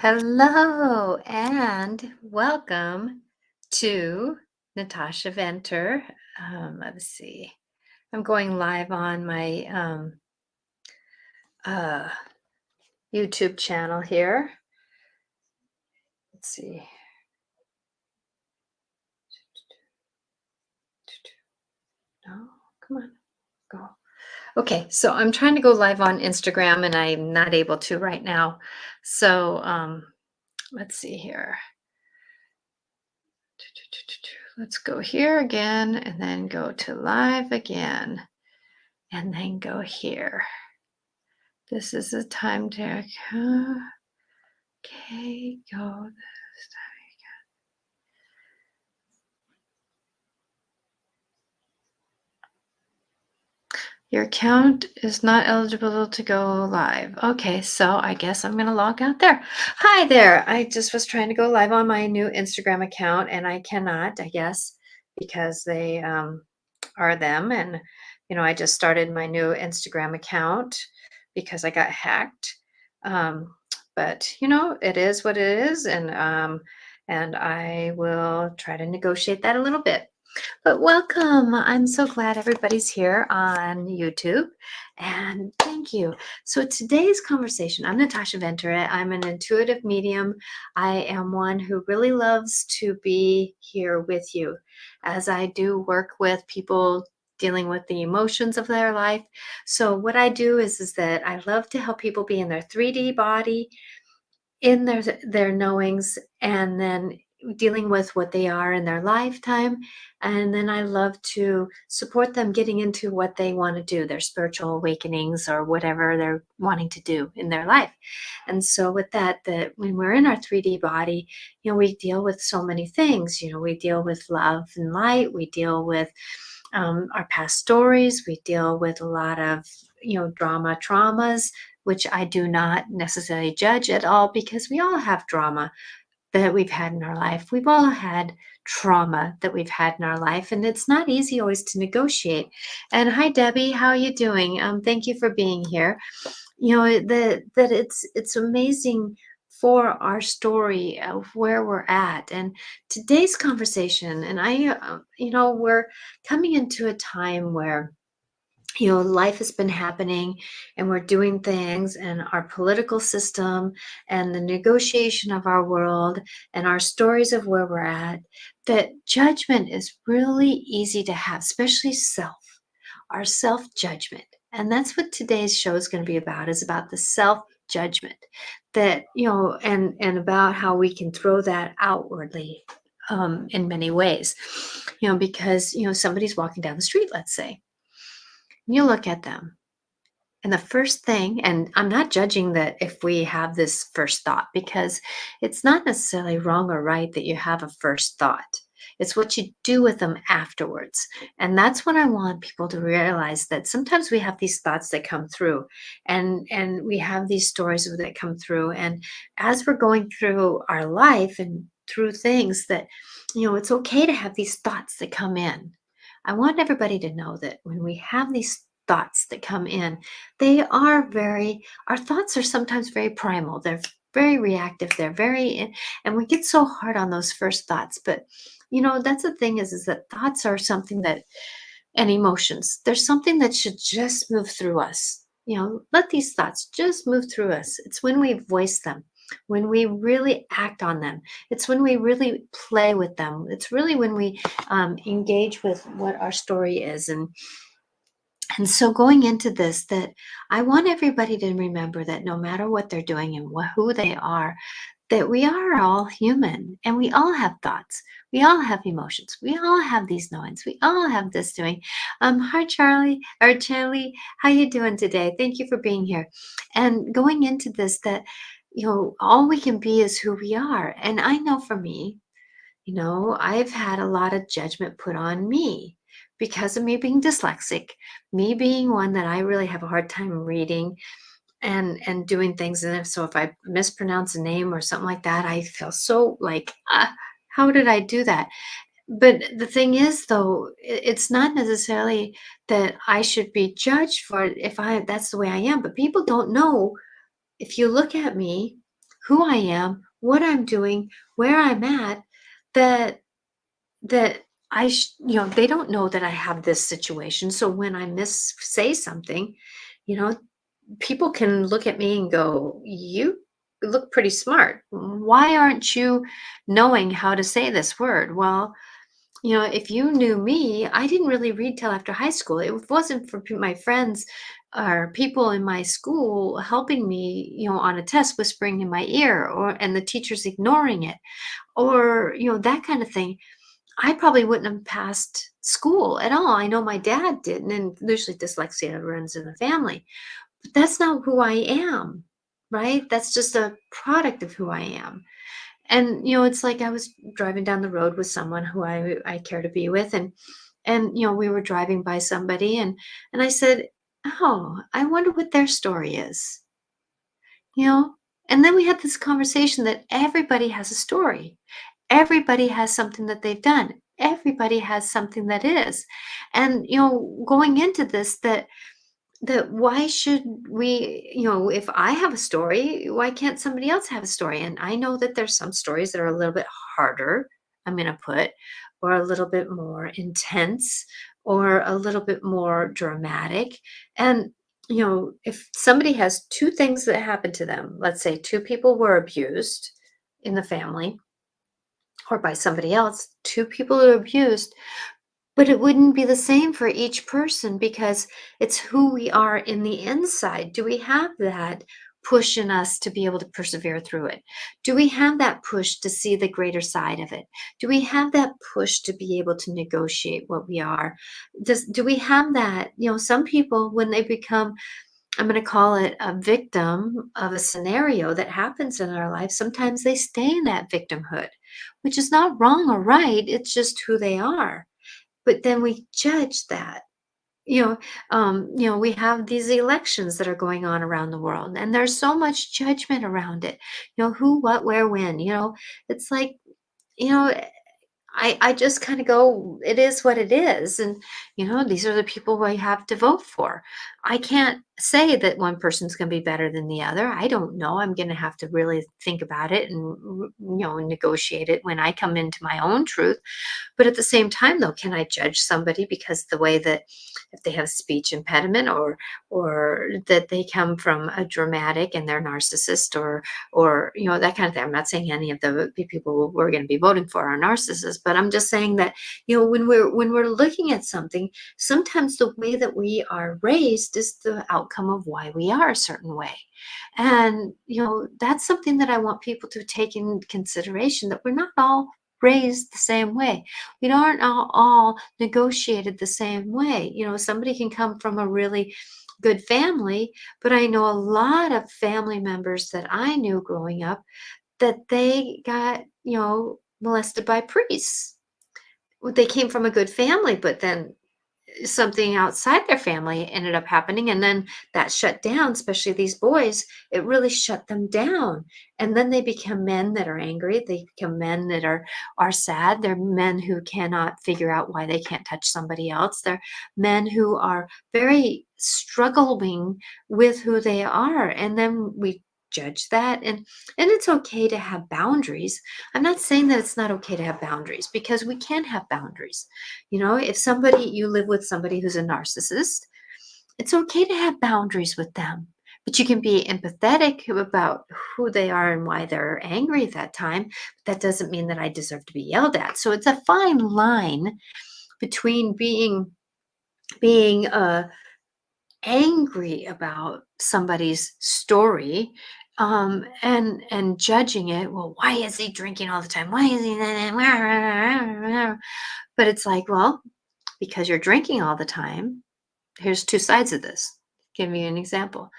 Hello and welcome to Natasha Venter. Let's see. I'm going live on my uh, YouTube channel here. Let's see. No, come on, go. Okay, so I'm trying to go live on Instagram and I'm not able to right now. So let's see here. Let's go here again and then go to live again and then go here. This is the time to okay, go this time. Your account is not eligible to go live. Okay, so I guess I'm gonna log out there. Hi there. I just was trying to go live on my new Instagram account and I cannot, I guess, because they are them. And I just started my new Instagram account because I got hacked. But it is what it is, and I will try to negotiate that a little bit. But welcome. I'm so glad everybody's here on YouTube. And thank you. So today's conversation, I'm Natasha Venter. I'm an intuitive medium. I am one who really loves to be here with you as I do work with people dealing with the emotions of their life. So what I do is that I love to help people be in their 3D body, in their knowings, and then dealing with what they are in their lifetime. And then I love to support them getting into what they want to do, their spiritual awakenings or whatever they're wanting to do in their life. And so with that when we're in our 3D body, we deal with so many things. We deal with love and light, we deal with our past stories, we deal with a lot of traumas, which I do not necessarily judge at all, because we all have drama that we've had in our life. We've all had trauma that we've had in our life, and it's not easy always to negotiate. And hi, Debbie, how are you doing? Thank you for being here. That it's amazing for our story of where we're at. And today's conversation, and we're coming into a time where life has been happening and we're doing things, and our political system and the negotiation of our world and our stories of where we're at, that judgment is really easy to have, especially our self judgment. And that's what today's show is going to be about, is about the self judgment, that and about how we can throw that outwardly in many ways. Because somebody's walking down the street, let's say, you look at them, and the first thing, and I'm not judging that if we have this first thought, because it's not necessarily wrong or right that you have a first thought. It's what you do with them afterwards. And that's what I want people to realize, that sometimes we have these thoughts that come through, and we have these stories that come through. And as we're going through our life and through things, that, it's okay to have these thoughts that come in. I want everybody to know that when we have these thoughts that come in, our thoughts are sometimes very primal. They're very reactive. And we get so hard on those first thoughts. But, that's the thing, is that thoughts are something that, and emotions, there's something that should just move through us. Let these thoughts just move through us. It's when we voice them, when we really act on them. It's when we really play with them. It's really when we engage with what our story is. And so going into this, that I want everybody to remember that no matter what they're doing and who they are, that we are all human, and we all have thoughts. We all have emotions. We all have these knowings. We all have this doing. Hi, Charlie, how you doing today? Thank you for being here. And going into this, that, all we can be is who we are. And I know for me, I've had a lot of judgment put on me because of me being dyslexic, me being one that I really have a hard time reading and doing things. And if I mispronounce a name or something like that, I feel so like, how did I do that? But the thing is, though, it's not necessarily that I should be judged for it if that's the way I am. But people don't know, if you look at me, who I am, what I'm doing, where I'm at, that that they don't know that I have this situation. So when I miss say something, you know, people can look at me and go, "You look pretty smart. Why aren't you knowing how to say this word?" Well, if you knew me, I didn't really read till after high school. It wasn't for my friends or people in my school helping me, on a test, whispering in my ear, and the teachers ignoring it, or that kind of thing. I probably wouldn't have passed school at all. I know my dad didn't, and usually dyslexia runs in the family. But that's not who I am, right? That's just a product of who I am. And it's like I was driving down the road with someone who I care to be with, and we were driving by somebody, and I said, "Oh, I wonder what their story is." You know? And then we had this conversation that everybody has a story. Everybody has something that they've done. Everybody has something that is. And going into this, that why should we, if I have a story, why can't somebody else have a story? And I know that there's some stories that are a little bit harder, I'm going to put, or a little bit more intense, or a little bit more dramatic. And if somebody has two things that happen to them, let's say two people were abused in the family or by somebody else, two people are abused, but it wouldn't be the same for each person because it's who we are in the inside. Do we have that push in us to be able to persevere through it? Do we have that push to see the greater side of it? Do we have that push to be able to negotiate what we are? Do we have that? Some people, when they become, I'm going to call it, a victim of a scenario that happens in our life, sometimes they stay in that victimhood, which is not wrong or right. It's just who they are, but then we judge that. We have these elections that are going on around the world, and there's so much judgment around it. Who, what, where, when. It's like, you know, I just kind of go, it is what it is. And, these are the people we have to vote for. I can't say that one person's going to be better than the other. I don't know. I'm going to have to really think about it and, negotiate it when I come into my own truth. But at the same time, though, can I judge somebody because the way that, if they have speech impediment, or that they come from a dramatic and they're narcissist, or that kind of thing. I'm not saying any of the people we're going to be voting for are narcissists, but I'm just saying that when we're looking at something, sometimes the way that we are raised is the outcome of why we are a certain way. And that's something that I want people to take in consideration, that we're not all raised the same way. We aren't all negotiated the same way. Somebody can come from a really good family, but I know a lot of family members that I knew growing up that they got, molested by priests. They came from a good family, but then something outside their family ended up happening, and then that shut down, especially these boys. It really shut them down, and then they become men that are angry. They become men that are sad. They're men who cannot figure out why they can't touch somebody else. They're men who are very struggling with who they are, and then we judge that. And it's okay to have boundaries. I'm not saying that it's not okay to have boundaries, because we can have boundaries. If you live with somebody who's a narcissist, it's okay to have boundaries with them. But you can be empathetic about who they are and why they're angry at that time. But that doesn't mean that I deserve to be yelled at. So it's a fine line between being angry about somebody's story, and judging it. Well, why is he drinking all the time? Why is he? But it's like, well, because you're drinking all the time, here's two sides of this. Give you an example.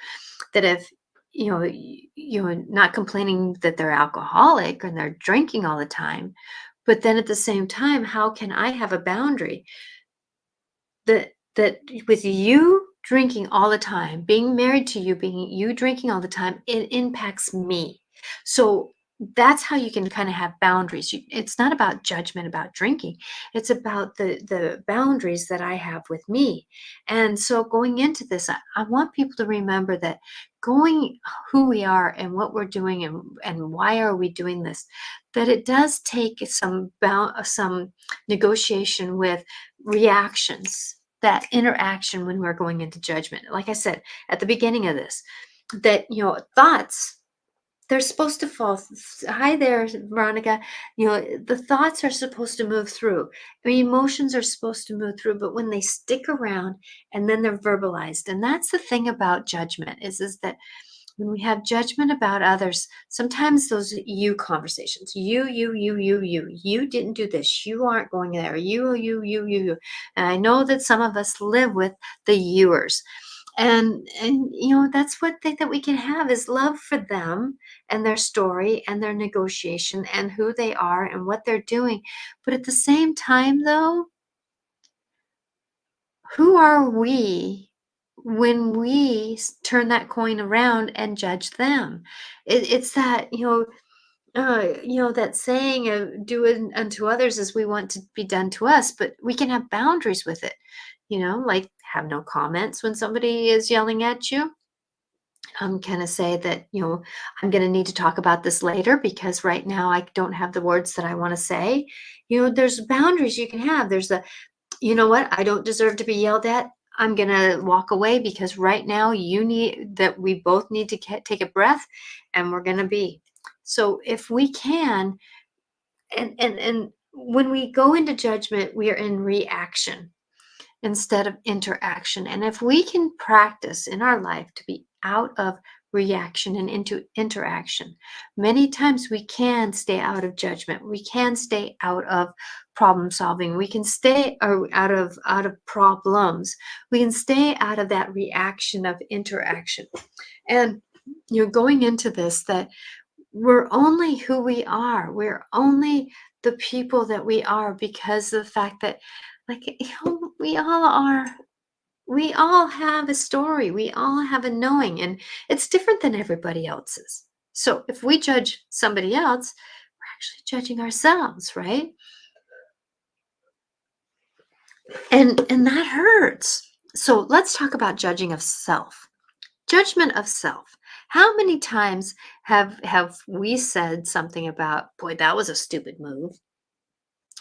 That if you're not complaining that they're alcoholic and they're drinking all the time, but then at the same time, how can I have a boundary that with you drinking all the time, being married to you, being you drinking all the time, it impacts me. So that's how you can kind of have boundaries. It's not about judgment about drinking. It's about the boundaries that I have with me. And so going into this, I want people to remember that going who we are and what we're doing and why are we doing this, that it does take some negotiation with reactions, that interaction when we're going into judgment. Like I said at the beginning of this, that thoughts, they're supposed to fall. Hi there, Veronica. The thoughts are supposed to move through. I mean, emotions are supposed to move through, but when they stick around and then they're verbalized, and that's the thing about judgment is that when we have judgment about others, sometimes those you conversations, you didn't do this, you aren't going there, you. And I know that some of us live with the youers. And that's one thing that we can have is love for them and their story and their negotiation and who they are and what they're doing. But at the same time, though, who are we when we turn that coin around and judge them? It's that, that saying of do unto others as we want to be done to us, but we can have boundaries with it, like have no comments when somebody is yelling at you. Kind of say that, I'm going to need to talk about this later because right now I don't have the words that I want to say. There's boundaries you can have. There's you know what? I don't deserve to be yelled at. I'm going to walk away because right now we both need to take a breath and we're going to be. So if we can, and when we go into judgment, we are in reaction instead of interaction. And if we can practice in our life to be out of reaction and into interaction, many times we can stay out of judgment. We can stay out of problem solving. We can stay out of problems. We can stay out of that reaction of interaction. And you're going into this that we're only who we are. We're only the people that we are because of the fact that, like, we all are. We all have a story. We all have a knowing, and it's different than everybody else's. So if we judge somebody else, we're actually judging ourselves, right? And that hurts. So let's talk about judging of self. Judgment of self. How many times have we said something about, boy, that was a stupid move?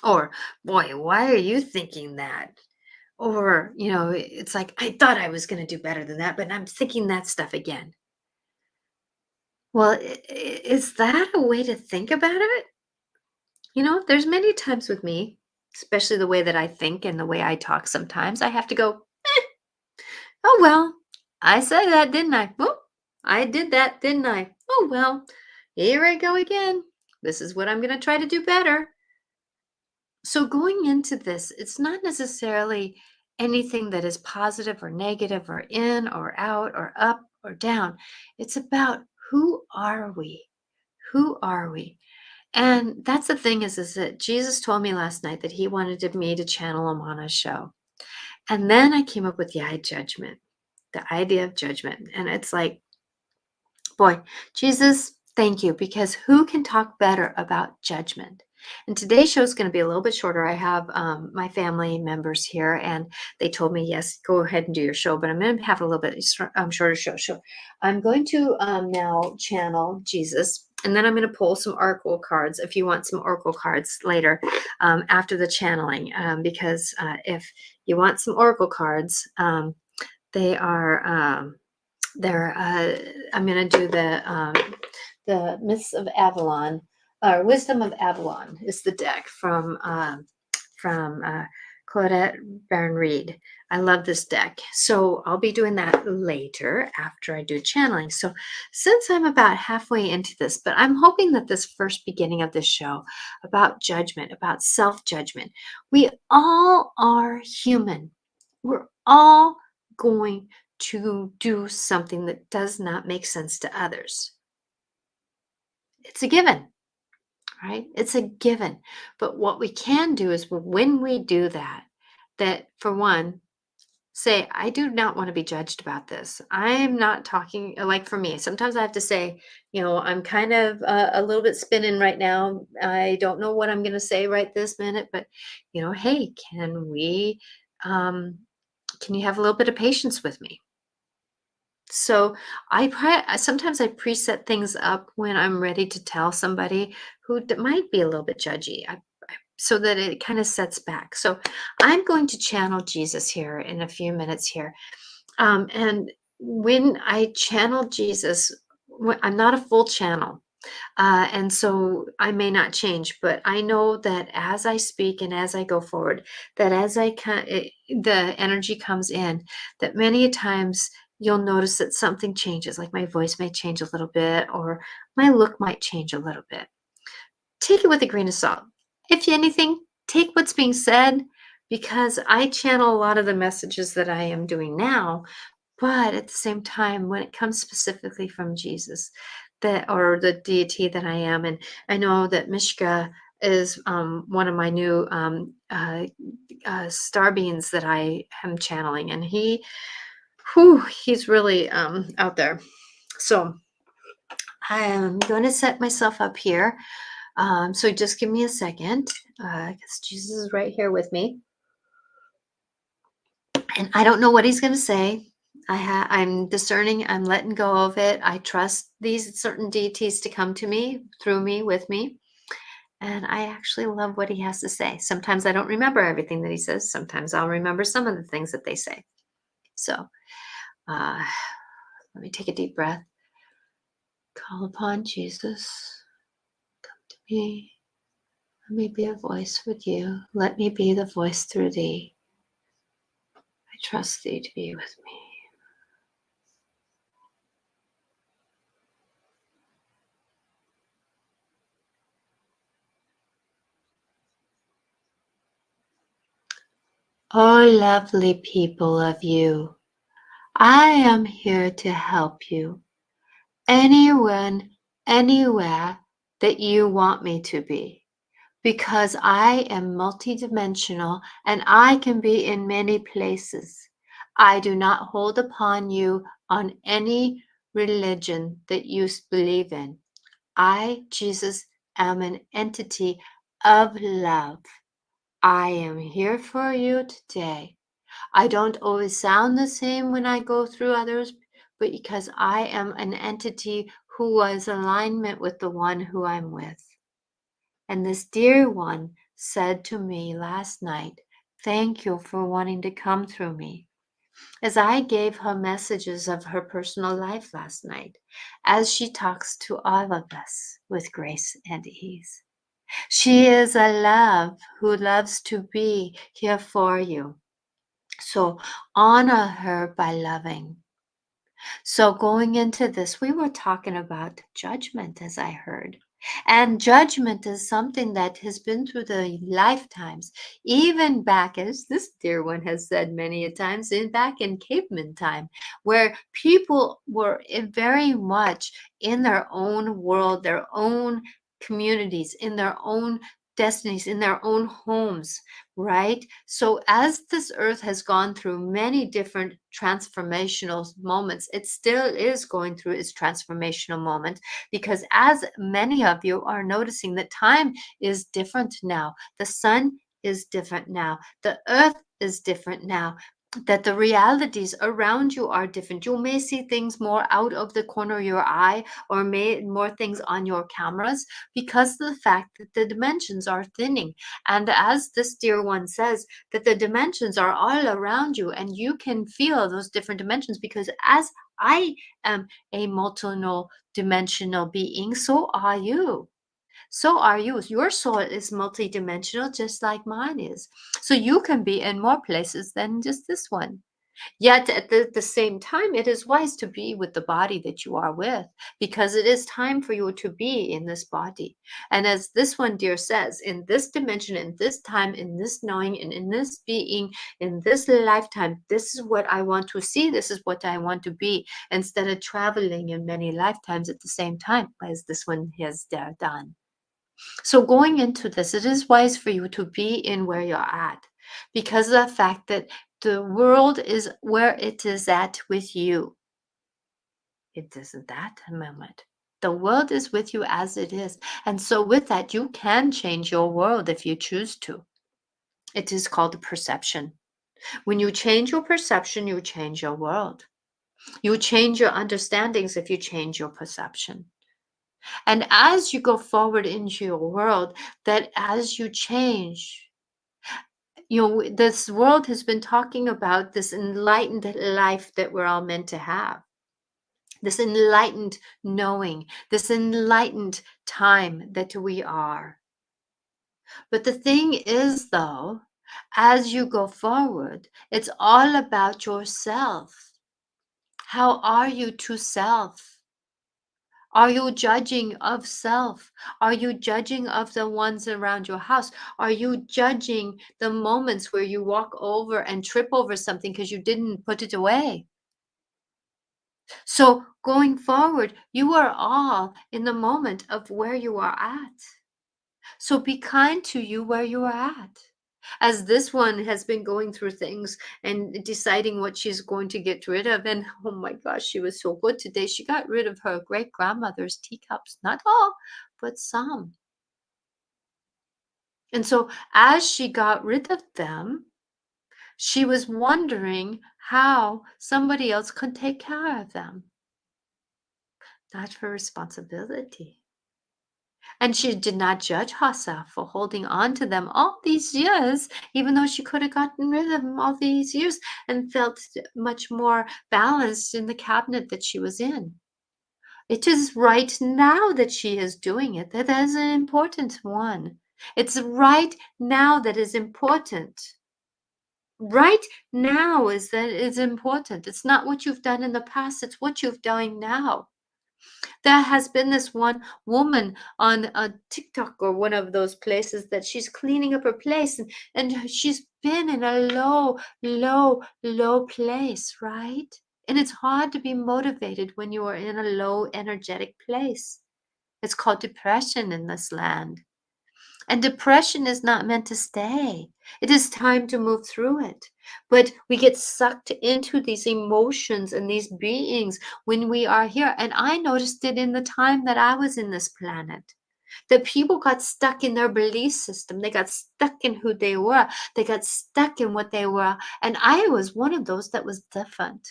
Or, boy, why are you thinking that? Or, it's like, I thought I was going to do better than that, but I'm thinking that stuff again. Well, is that a way to think about it? There's many times with me, especially the way that I think and the way I talk sometimes, I have to go, oh, well, I said that, didn't I? Whoop, I did that, didn't I? Oh, well, here I go again. This is what I'm going to try to do better. So going into this, it's not necessarily anything that is positive or negative or in or out or up or down. It's about who are we? Who are we? And that's the thing is that Jesus told me last night that he wanted me to channel him on a show. And then I came up with the idea of judgment. And it's like, boy, Jesus, thank you, because who can talk better about judgment? And today's show is going to be a little bit shorter. I have my family members here, and they told me, yes, go ahead and do your show, but I'm going to have a little bit shorter show. So I'm going to now channel Jesus, and then I'm going to pull some oracle cards if you want some oracle cards later after the channeling, because if you want some oracle cards, they are. There, I'm going to do the Myths of Avalon, or Wisdom of Avalon is the deck from Claudette Baron Reed. I love this deck. So I'll be doing that later after I do channeling. So since I'm about halfway into this, but I'm hoping that this first beginning of this show about judgment, about self-judgment, we all are human. We're all going to do something that does not make sense to others. It's a given, right? It's a given. But what we can do is when we do that, that for one, Say, I do not want to be judged about this. I'm not talking like for me. Sometimes I have to say, I'm kind of a little bit spinning right now. I don't know what I'm going to say right this minute, but hey, um, can you have a little bit of patience with me? So sometimes I preset things up when I'm ready to tell somebody who might be a little bit judgy. So that it kind of sets back. So I'm going to channel Jesus here in a few minutes here. And when I channel Jesus, I'm not a full channel. And so I may not change, but I know that as I speak and as I go forward, that as the energy comes in, that many a times you'll notice that something changes, like my voice may change a little bit, or my look might change a little bit. Take it with a grain of salt. If anything, take what's being said because I channel a lot of the messages that I am doing now, but at the same time, when it comes specifically from Jesus, that or the deity that I am, and I know that Mishka is one of my new star beings that I am channeling, and he's really out there. So I am going to set myself up here. So just give me a second, because Jesus is right here with me, and I don't know what he's going to say. I'm discerning. I'm letting go of it. I trust these certain deities to come to me, through me, with me, and I actually love what he has to say. Sometimes I don't remember everything that he says. Sometimes I'll remember some of the things that they say. So uh, let me take a deep breath. Call upon Jesus. Come to me. Let me be a voice with you. Let me be the voice through thee. I trust thee to be with me. Oh, lovely people of you, I am here to help you. Anyone, anywhere that you want me to be. Because I am multidimensional and I can be in many places. I do not hold upon you on any religion that you believe in. I, Jesus, am an entity of love. I am here for you today. I don't always sound the same when I go through others, but because I am an entity who was in alignment with the one who I'm with. And this dear one said to me last night, thank you for wanting to come through me. As I gave her messages of her personal life last night, as she talks to all of us with grace and ease. She is a love who loves to be here for you. So honor her by loving. So going into this, we were talking about judgment, as I heard. And judgment is something that has been through the lifetimes, even back, as this dear one has said many a times, back in caveman time, where people were very much in their own world, their own communities, in their own destinies, in their own homes, right? So as this earth has gone through many different transformational moments, it still is going through its transformational moment, because as many of you are noticing that time is different now, the sun is different now, the earth is different now, that the realities around you are different. You may see things more out of the corner of your eye, or more things on your cameras, because of the fact that the dimensions are thinning. And as this dear one says, that the dimensions are all around you and you can feel those different dimensions, because as I am a multi-dimensional being, so are you. So are you. Your soul is multidimensional, just like mine is. So you can be in more places than just this one. Yet at the same time, it is wise to be with the body that you are with, because it is time for you to be in this body. And as this one, dear, says, in this dimension, in this time, in this knowing, and in this being, in this lifetime, this is what I want to see. This is what I want to be, instead of traveling in many lifetimes at the same time, as this one has done. So going into this, it is wise for you to be in where you're at, because of the fact that The world is where it is at with you. It isn't that a moment. The world is with you as it is. And so, with that, you can change your world if you choose to. It is called perception. When you change your perception, you change your world. You change your understandings if you change your perception. And as you go forward into your world, that as you change, this world has been talking about this enlightened life that we're all meant to have, this enlightened knowing, this enlightened time that we are. But the thing is, though, as you go forward, it's all about yourself. How are you to self? Are you judging of self? Are you judging of the ones around your house? Are you judging the moments where you walk over and trip over something because you didn't put it away? So going forward, you are all in the moment of where you are at. So be kind to you where you are at. As this one has been going through things and deciding what she's going to get rid of. And oh my gosh, she was so good today. She got rid of her great grandmother's teacups. Not all, but some. And so as she got rid of them, she was wondering how somebody else could take care of them. Not her responsibility. And she did not judge herself for holding on to them all these years, even though she could have gotten rid of them all these years and felt much more balanced in the cabinet that she was in. It is right now that she is doing it. That is an important one. It's right now that is important. Right now is important. It's not what you've done in the past, it's what you've done now. There has been this one woman on a TikTok or one of those places that she's cleaning up her place and she's been in a low place, right? And it's hard to be motivated when you are in a low energetic place. It's called depression in this land. And depression is not meant to stay. It is time to move through it. But we get sucked into these emotions and these beings when we are here. And I noticed it in the time that I was in this planet. That people got stuck in their belief system. They got stuck in who they were. They got stuck in what they were. And I was one of those that was different.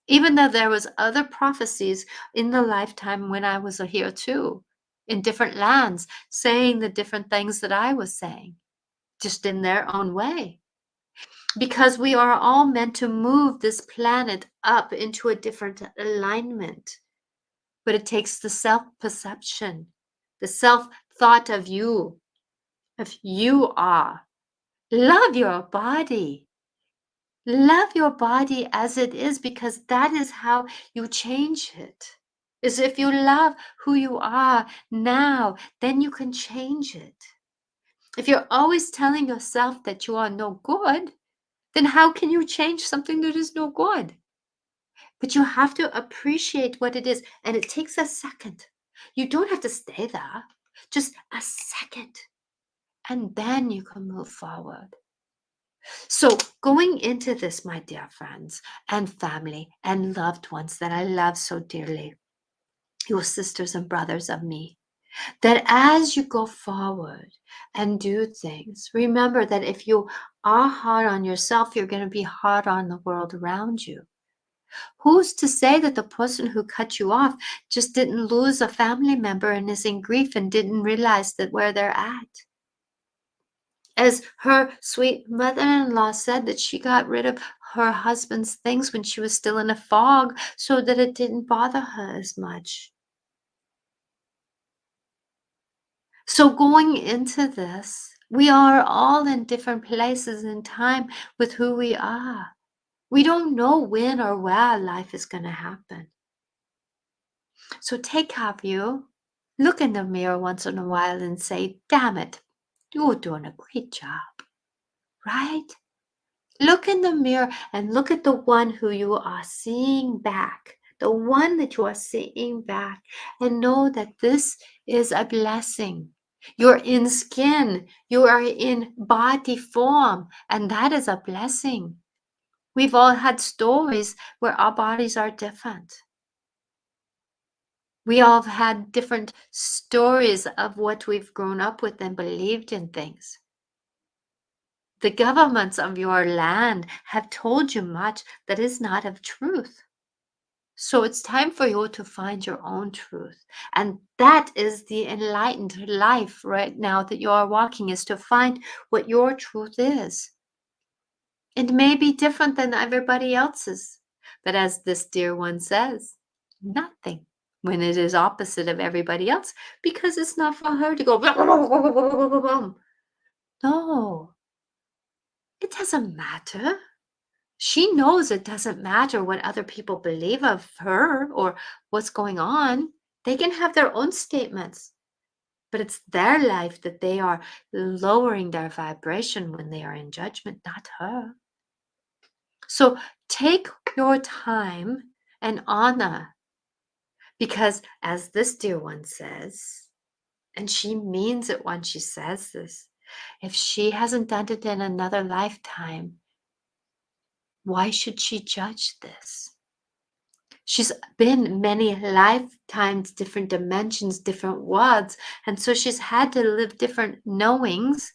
Even though there was other prophecies in the lifetime when I was here too, in different lands, saying the different things that I was saying, just in their own way. Because we are all meant to move this planet up into a different alignment. But it takes the self-perception, the self-thought of you are. Love your body. Love your body as it is, because that is how you change it. Is if you love who you are now, then you can change it. If you're always telling yourself that you are no good, then how can you change something that is no good? But you have to appreciate what it is, and it takes a second. You don't have to stay there, just a second, and then you can move forward. So, going into this, my dear friends and family and loved ones that I love so dearly, your sisters and brothers of me, that as you go forward and do things, remember that if you are hard on yourself, you're going to be hard on the world around you. Who's to say that the person who cut you off just didn't lose a family member and is in grief and didn't realize that where they're at? As her sweet mother-in-law said, that she got rid of her husband's things when she was still in a fog so that it didn't bother her as much. So going into this, we are all in different places in time with who we are. We don't know when or where life is going to happen. So take care of you. Look in the mirror once in a while and say, damn it, you're doing a great job, right? Look in the mirror and look at the one who you are seeing back, the one that you are seeing back, and know that this is a blessing. You're in skin, you are in body form, and that is a blessing. We've all had stories where our bodies are different. We all have had different stories of what we've grown up with and believed in things. The governments of your land have told you much that is not of truth. So it's time for you to find your own truth. And that is the enlightened life right now that you are walking, is to find what your truth is. It may be different than everybody else's, but as this dear one says, nothing when it is opposite of everybody else, because it's not for her to go. No, it doesn't matter. She knows it doesn't matter what other people believe of her or what's going on. They can have their own statements, but it's their life that they are lowering their vibration when they are in judgment, not her. So take your time and honor, because as this dear one says, and she means it when she says this, if she hasn't done it in another lifetime, why should she judge this? She's been many lifetimes, different dimensions, different worlds. And so she's had to live different knowings.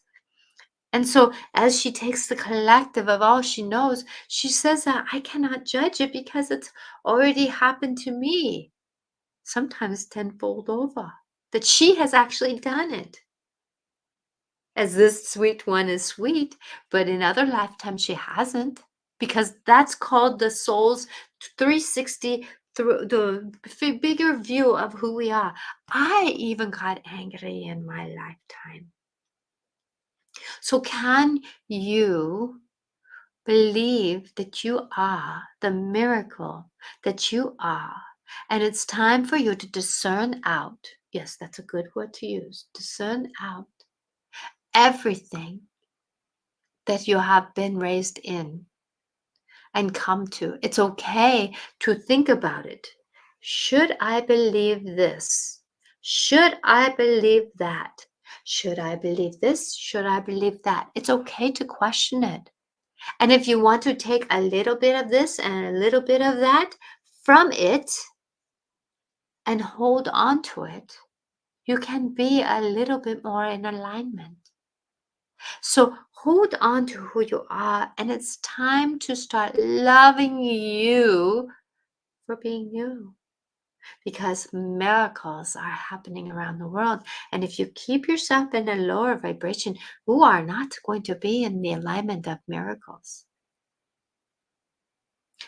And so as she takes the collective of all she knows, she says that I cannot judge it because it's already happened to me, sometimes tenfold over, that she has actually done it. As this sweet one is sweet, but in other lifetimes she hasn't, because that's called the soul's 360 through the bigger view of who we are. I even got angry in my lifetime. So can you believe that you are the miracle that you are? And it's time for you to discern out. Yes, that's a good word to use. Discern out everything that you have been raised in and come to. It's okay to think about it. Should I believe this? Should I believe that? Should I believe this? Should I believe that? It's okay to question it. And if you want to take a little bit of this and a little bit of that from it and hold on to it, you can be a little bit more in alignment. So hold on to who you are, and it's time to start loving you for being you, because miracles are happening around the world. And if you keep yourself in a lower vibration, you are not going to be in the alignment of miracles.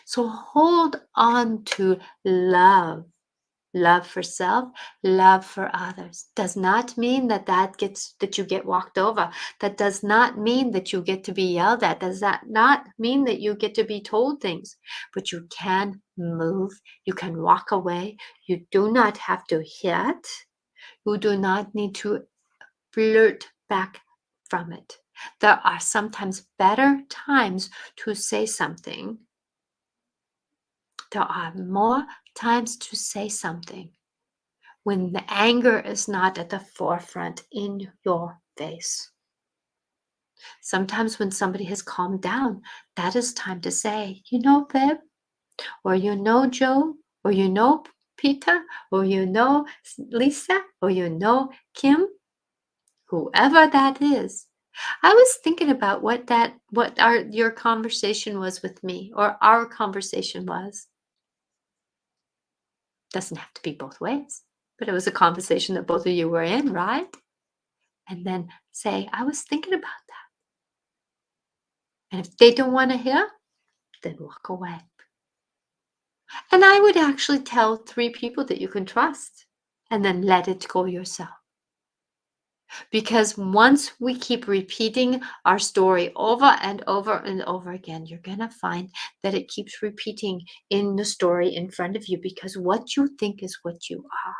So hold on to love. Love for self, love for others. Does not mean that you get walked over. That does not mean that you get to be yelled at. Does that not mean that you get to be told things? But you can move. You can walk away. You do not have to hit. You do not need to flirt back from it. There are sometimes better times to say something. There are more times to say something when the anger is not at the forefront in your face. Sometimes when somebody has calmed down, that is time to say, you know, babe, or you know, Joe, or you know, Peter, or you know, Lisa, or you know, Kim, whoever that is. I was thinking about what your conversation was with me, or our conversation was. Doesn't have to be both ways, but it was a conversation that both of you were in, right? And then say, I was thinking about that. And if they don't want to hear, then walk away. And I would actually tell 3 people that you can trust, and then let it go yourself. Because once we keep repeating our story over and over and over again, you're going to find that it keeps repeating in the story in front of you, because what you think is what you are.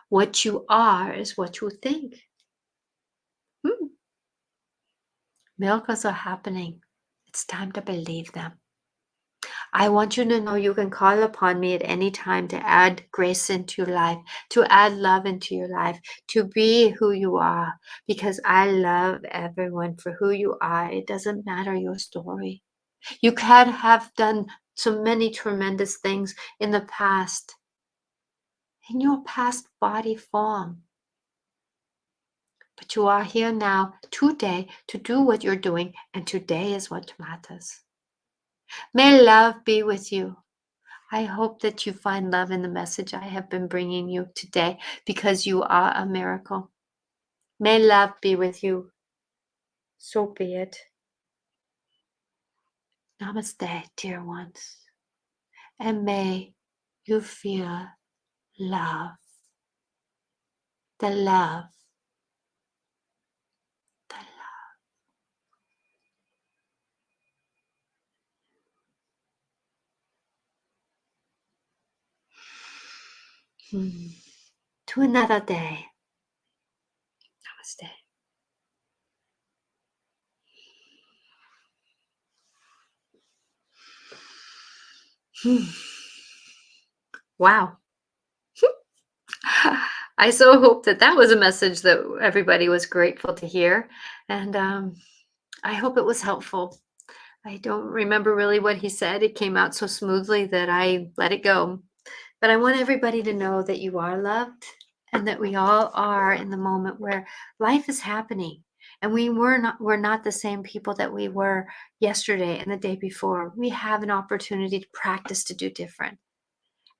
What you are is what you think. Miracles are happening. It's time to believe them. I want you to know you can call upon me at any time to add grace into your life, to add love into your life, to be who you are, because I love everyone for who you are. It doesn't matter your story. You could have done so many tremendous things in the past, in your past body form. But you are here now, today, to do what you're doing, and today is what matters. May love be with you. I hope that you find love in the message I have been bringing you today, because you are a miracle. May love be with you. So be it. Namaste, dear ones. And may you feel love. The love. The love. To another day. Namaste. Wow. I so hope that that was a message that everybody was grateful to hear. And I hope it was helpful. I don't remember really what he said. It came out so smoothly that I let it go. But I want everybody to know that you are loved, and that we all are in the moment where life is happening. And we're not the same people that we were yesterday and the day before. We have an opportunity to practice to do different.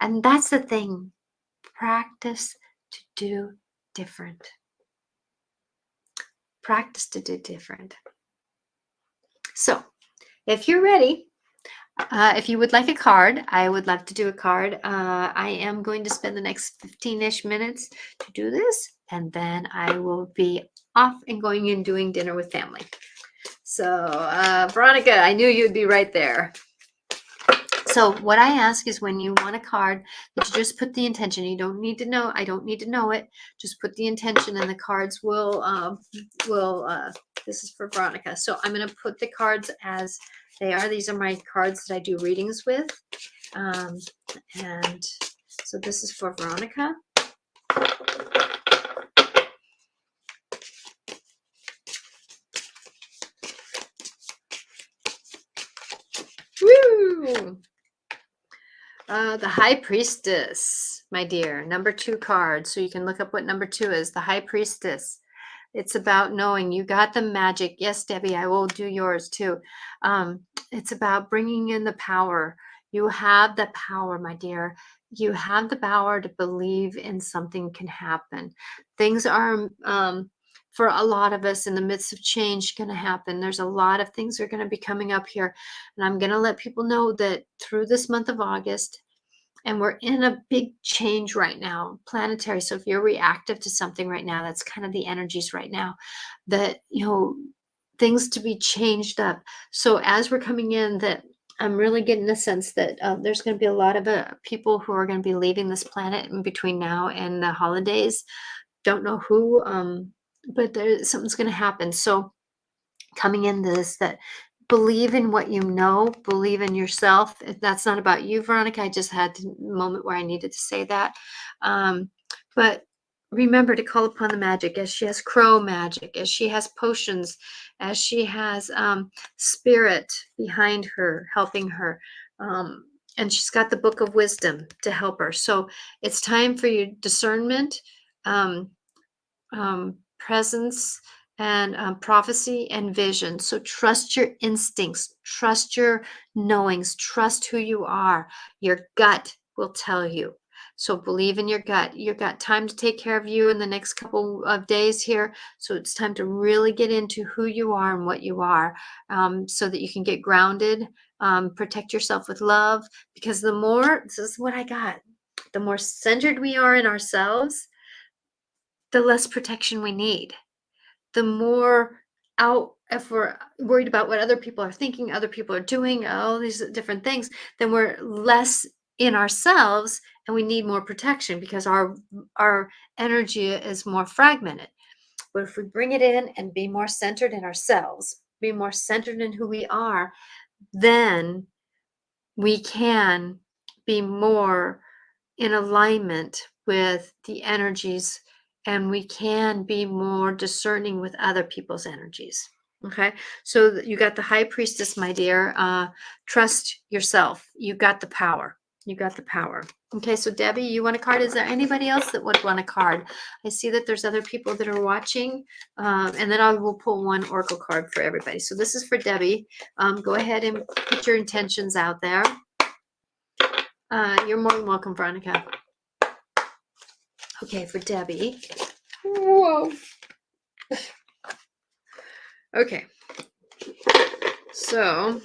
And that's the thing. Practice to do different. Practice to do different. So, if you're ready, if you would like a card, I would love to do a card. I am going to spend the next 15-ish minutes to do this, and then I will be off and going and doing dinner with family. So, Veronica, I knew you'd be right there. So what I ask is, when you want a card, that you just put the intention. You don't need to know. I don't need to know it. Just put the intention, and the cards will. This is for Veronica. So I'm going to put the cards as they are. These are my cards that I do readings with, and so this is for Veronica. Woo! The High Priestess, my dear, number 2 card. So you can look up what number 2 is. The High Priestess. It's about knowing you got the magic. Yes, Debbie, I will do yours too. It's about bringing in the power. You have the power, my dear. You have the power to believe in something can happen. Things are, for a lot of us, in the midst of change, going to happen. There's a lot of things that are going to be coming up here. And I'm going to let people know that through this month of August, and we're in a big change right now, planetary. So if you're reactive to something right now, that's kind of the energies right now, that, things to be changed up. So as we're coming in, that I'm really getting a sense that there's going to be a lot of people who are going to be leaving this planet in between now and the holidays. Don't know who, but something's going to happen. So coming into this, that believe in what you know, believe in yourself. That's not about you, Veronica. I just had a moment where I needed to say that. But remember to call upon the magic, as she has crow magic, as she has potions, as she has spirit behind her, helping her. And she's got the book of wisdom to help her. So it's time for you, discernment, presence, and prophecy and vision. So trust your instincts, trust your knowings, trust who you are. Your gut will tell you. So believe in your gut. You've got time to take care of you in the next couple of days here. So it's time to really get into who you are and what you are, so that you can get grounded, protect yourself with love. Because the more, this is what I got, the more centered we are in ourselves, the less protection we need. The more out, if we're worried about what other people are thinking, other people are doing, all these different things, then we're less in ourselves, and we need more protection because our energy is more fragmented. But if we bring it in and be more centered in ourselves, be more centered in who we are, then we can be more in alignment with the energies, and we can be more discerning with other people's energies. Okay, so you got the high priestess, my dear. Trust yourself. You got the power. You got the power. Okay, so Debbie, you want a card? Is there anybody else that would want a card? I see that there's other people that are watching, and then I will pull one oracle card for everybody. So this is for Debbie. Go ahead and put your intentions out there. You're more than welcome, Veronica. Okay, for Debbie. Whoa. Okay. So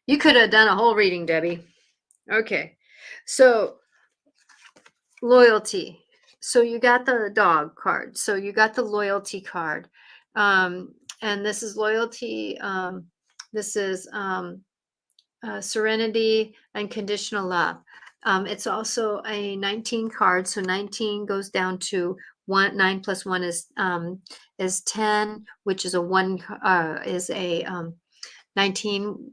you could have done a whole reading, Debbie. Okay. So loyalty. So you got the dog card. So you got the loyalty card. And this is loyalty. This is serenity and conditional love. It's also a 19 card. So 19 goes down to 9 plus 1 is 10, which is a 1 is a 19.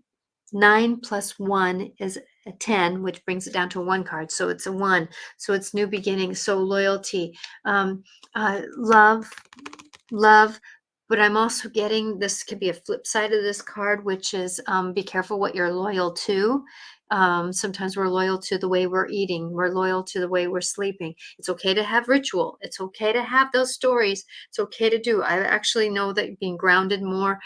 9 plus 1 is a 10, which brings it down to a 1 card. So it's a 1. So it's new beginning. So loyalty, love, love. But I'm also getting, this could be a flip side of this card, which is be careful what you're loyal to. Sometimes we're loyal to the way we're eating. We're loyal to the way we're sleeping. It's okay to have ritual. It's okay to have those stories. It's okay to do. I actually know that being grounded more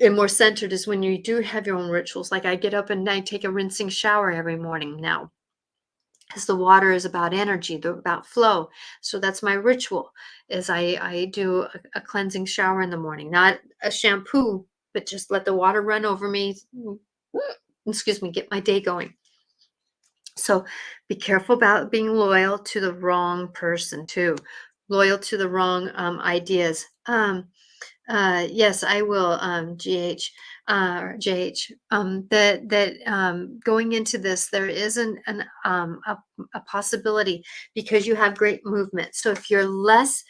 and more centered is when you do have your own rituals. Like I get up and I take a rinsing shower every morning now, because the water is about energy, about flow. So that's my ritual, is I do a cleansing shower in the morning, not a shampoo, but just let the water run over me. Excuse me, get my day going. So be careful about being loyal to the wrong person too, loyal to the wrong ideas. Yes, I will, GH, JH. That going into this, there isn't a possibility, because you have great movement. So if you're less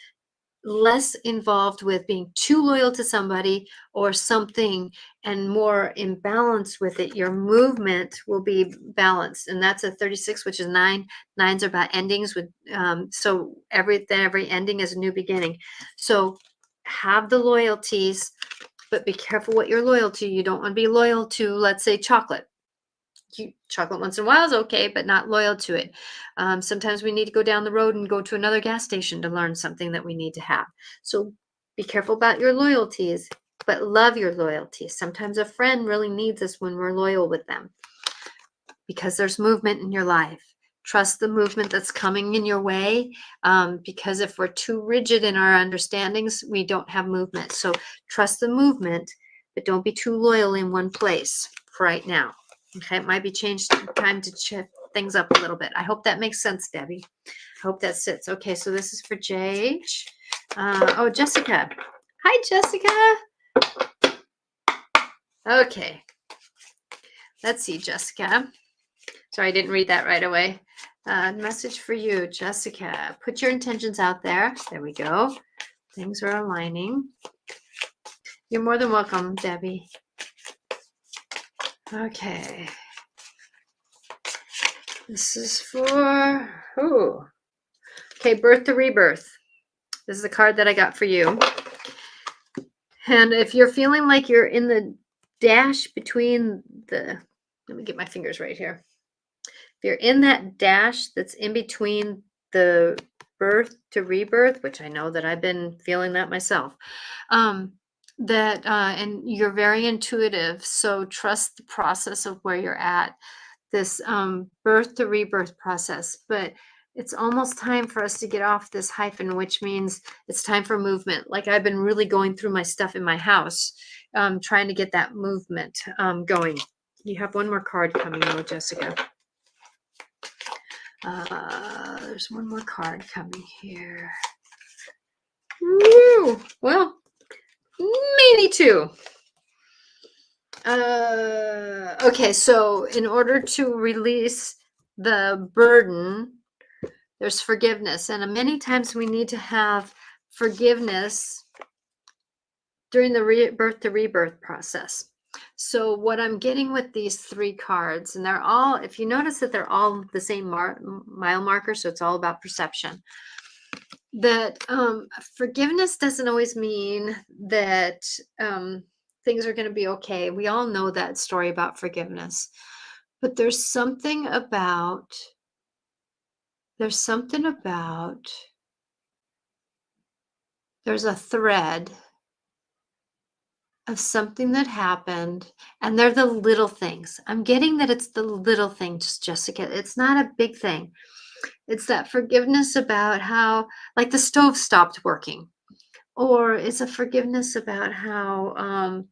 involved with being too loyal to somebody or something and more in balance with it, your movement will be balanced. And that's a 36, which is 9. Nines are about endings with so every ending is a new beginning. So have the loyalties, but be careful what you're loyal to. You don't want to be loyal to, let's say, chocolate. Chocolate once in a while is okay, but not loyal to it. Sometimes we need to go down the road and go to another gas station to learn something that we need to have. So be careful about your loyalties, but love your loyalties. Sometimes a friend really needs us when we're loyal with them, because there's movement in your life. Trust the movement that's coming in your way, because if we're too rigid in our understandings, we don't have movement. So trust the movement, but don't be too loyal in one place right now. Okay, it might be time to shift things up a little bit. I hope that makes sense, Debbie. I hope that sits. Okay, so this is for JH. Oh, Jessica. Hi, Jessica. Okay. Let's see, Jessica. Sorry, I didn't read that right away. Message for you, Jessica. Put your intentions out there. There we go. Things are aligning. You're more than welcome, Debbie. Okay. This is for who? Okay, birth to rebirth. This is the card that I got for you. And if you're feeling like you're in the dash between the, let me get my fingers right here. If you're in that dash that's in between the birth to rebirth, which I know that I've been feeling that myself, and you're very intuitive, so trust the process of where you're at, this birth to rebirth process. But it's almost time for us to get off this hyphen, which means it's time for movement. Like I've been really going through my stuff in my house, trying to get that movement going. You have one more card coming though, Jessica. There's one more card coming here. Woo! Well, maybe two. Okay, so in order to release the burden, there's forgiveness. And many times we need to have forgiveness during the birth to rebirth process. So what I'm getting with these 3 cards, and they're all, if you notice that they're all the same mile marker, so it's all about perception. that forgiveness doesn't always mean that things are going to be okay. We all know that story about forgiveness, but there's something about there's a thread of something that happened, and they're the little things. I'm getting that it's the little things, Jessica. It's not a big thing. It's that forgiveness about how, like, the stove stopped working, or it's a forgiveness about how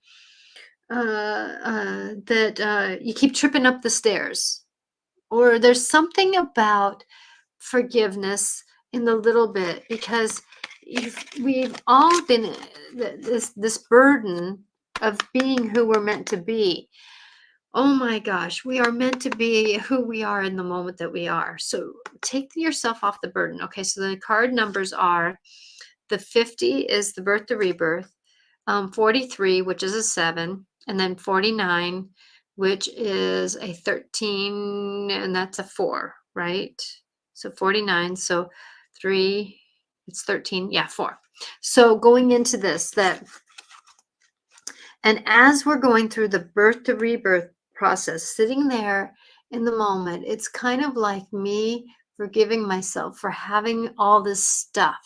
that you keep tripping up the stairs, or there's something about forgiveness in the little bit, because we've all been this burden of being who we're meant to be. Oh my gosh, we are meant to be who we are in the moment that we are. So take yourself off the burden. Okay, so the card numbers are, the 50 is the birth to rebirth, 43, which is a 7, and then 49, which is a 13, and that's a 4, right? So 49, so 3, it's 13, yeah, 4. So going into this, that, and as we're going through the birth to rebirth process, sitting there in the moment, it's kind of like me forgiving myself for having all this stuff,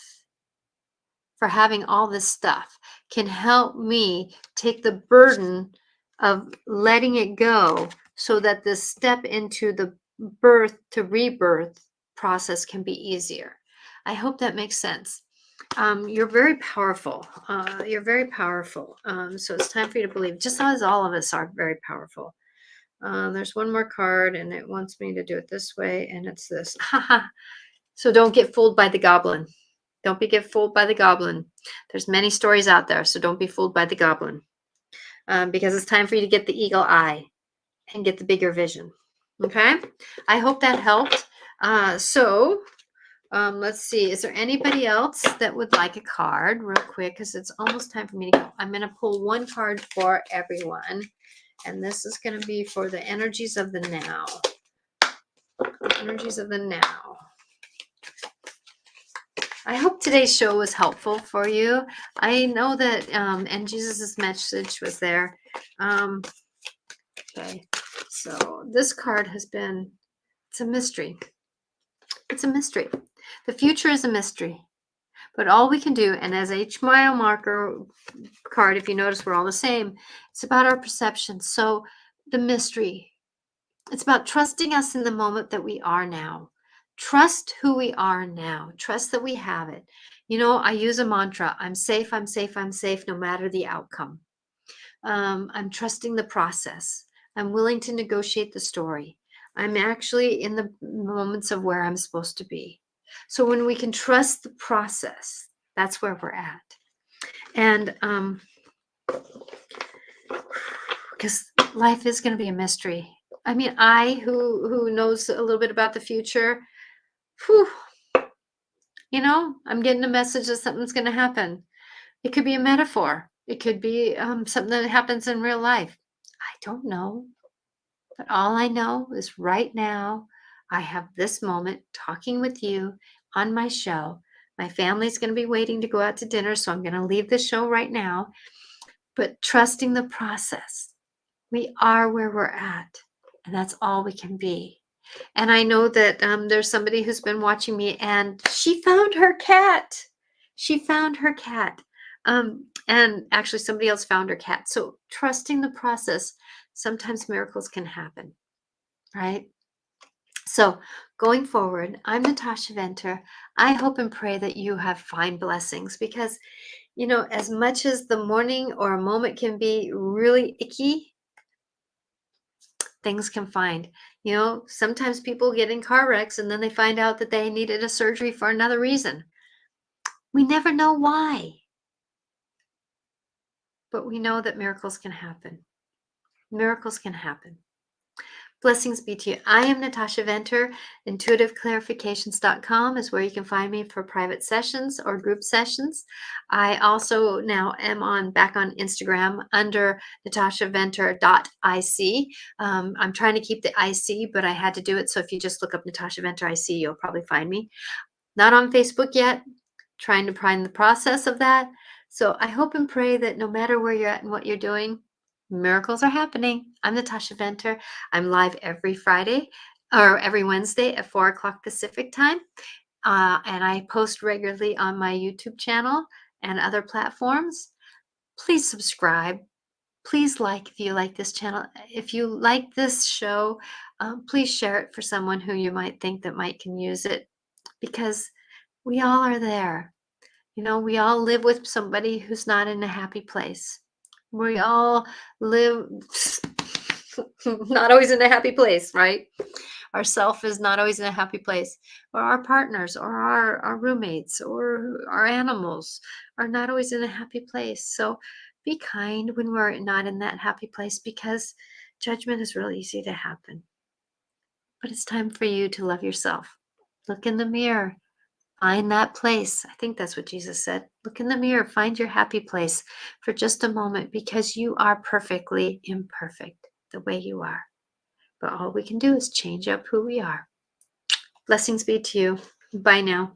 can help me take the burden of letting it go, so that this step into the birth to rebirth process can be easier. I hope that makes sense. You're very powerful. You're very powerful. So it's time for you to believe, just as all of us are very powerful. There's one more card, and it wants me to do it this way, and it's this. So don't get fooled by the goblin. Don't get fooled by the goblin. There's many stories out there, so don't be fooled by the goblin. Because it's time for you to get the eagle eye and get the bigger vision. Okay? I hope that helped. Let's see. Is there anybody else that would like a card real quick? Because it's almost time for me to go. I'm going to pull one card for everyone. And this is going to be for the energies of the now. Energies of the now. I hope today's show was helpful for you. I know that, and Jesus's message was there. Okay, so this card has been, it's a mystery. It's a mystery. The future is a mystery. But all we can do, and as each mile marker card, if you notice, we're all the same. It's about our perception. So the mystery, it's about trusting us in the moment that we are now. Trust who we are now. Trust that we have it. You know, I use a mantra. I'm safe, I'm safe, I'm safe, no matter the outcome. I'm trusting the process. I'm willing to negotiate the story. I'm actually in the moments of where I'm supposed to be. So when we can trust the process, that's where we're at. And because life is going to be a mystery. I mean, who knows a little bit about the future, whew, you know, I'm getting a message that something's going to happen. It could be a metaphor. It could be something that happens in real life. I don't know. But all I know is right now, I have this moment talking with you on my show. My family's going to be waiting to go out to dinner, so I'm going to leave the show right now. But trusting the process. We are where we're at, and that's all we can be. And I know that there's somebody who's been watching me, and she found her cat. She found her cat. And actually, somebody else found her cat. So trusting the process, sometimes miracles can happen, right? So going forward, I'm Natasha Venter. I hope and pray that you have fine blessings, because, you know, as much as the morning or a moment can be really icky, things can find, you know, sometimes people get in car wrecks and then they find out that they needed a surgery for another reason. We never know why, but we know that miracles can happen. Miracles can happen. Blessings be to you. I am Natasha Venter. IntuitiveClarifications.com is where you can find me for private sessions or group sessions. I also now am back on Instagram under natashaventer.ic. I'm trying to keep the IC, but I had to do it. So if you just look up Natasha Venter IC, you'll probably find me. Not on Facebook yet, trying to find the process of that. So I hope and pray that no matter where you're at and what you're doing, miracles are happening. I'm Natasha Venter. I'm live every Friday or every Wednesday at 4 o'clock Pacific time. And I post regularly on my YouTube channel and other platforms. Please subscribe. Please like if you like this channel. If you like this show, please share it for someone who you might think that might can use it, because we all are there. We all live with somebody who's not in a happy place. We all live not always in a happy place, right? Our self is not always in a happy place, or our partners, or our roommates, or our animals are not always in a happy place. So be kind when we're not in that happy place, because judgment is really easy to happen. But it's time for you to love yourself. Look in the mirror. Find that place. I think that's what Jesus said. Look in the mirror, find your happy place for just a moment, because you are perfectly imperfect the way you are. But all we can do is change up who we are. Blessings be to you. Bye now.